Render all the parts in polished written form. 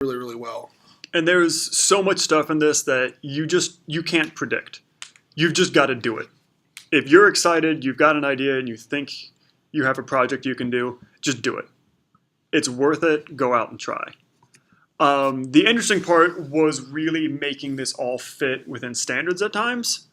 really, really well. And there's so much stuff in this that you can't predict. You've just got to do it. If you're excited, you've got an idea, and you think you have a project you can do, just do it. It's worth it. Go out and try. The interesting part was really making this all fit within standards at times.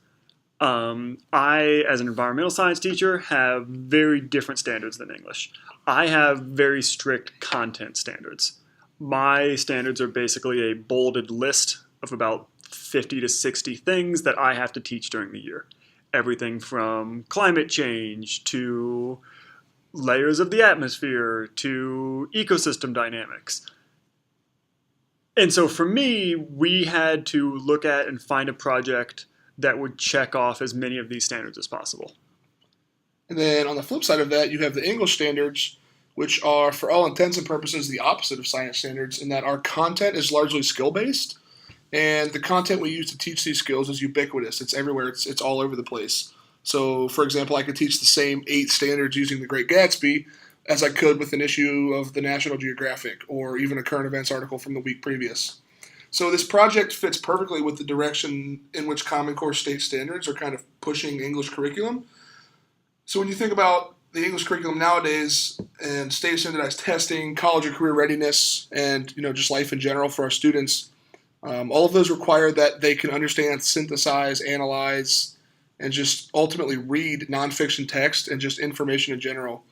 I, as an environmental science teacher, have very different standards than English. I have very strict content standards. My standards are basically a bolded list of about 50 to 60 things that I have to teach during the year. Everything from climate change to layers of the atmosphere to ecosystem dynamics. And so for me, we had to look at and find a project that would check off as many of these standards as possible. And then on the flip side of that, you have the English standards, which are, for all intents and purposes, the opposite of science standards in that our content is largely skill-based, and the content we use to teach these skills is ubiquitous. It's everywhere. It's all over the place. So, for example, I could teach the same 8 standards using The Great Gatsby as I could with an issue of the National Geographic or even a current events article from the week previous. So this project fits perfectly with the direction in which Common Core state standards are kind of pushing English curriculum. So when you think about the English curriculum nowadays and state standardized testing, college or career readiness, and just life in general for our students, all of those require that they can understand, synthesize, analyze, and just ultimately read nonfiction text and just information in general.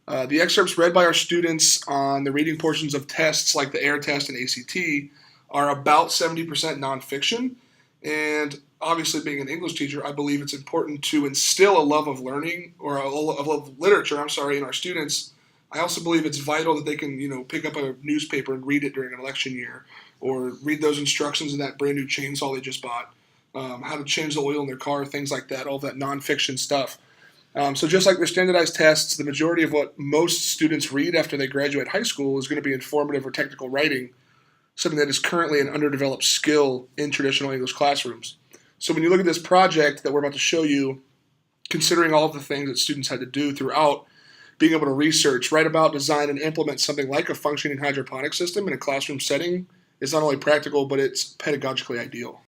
The excerpts read by our students on the reading portions of tests like the AIR test and ACT are about 70% nonfiction. And obviously, being an English teacher, I believe it's important to instill a love of learning or a love of literature, in our students. I also believe it's vital that they can, pick up a newspaper and read it during an election year or read those instructions in that brand new chainsaw they just bought, how to change the oil in their car, things like that, all that nonfiction stuff. So just like their standardized tests, the majority of what most students read after they graduate high school is going to be informative or technical writing, something that is currently an underdeveloped skill in traditional English classrooms. So when you look at this project that we're about to show you, considering all of the things that students had to do throughout, being able to research, write about, design, and implement something like a functioning hydroponic system in a classroom setting is not only practical, but it's pedagogically ideal.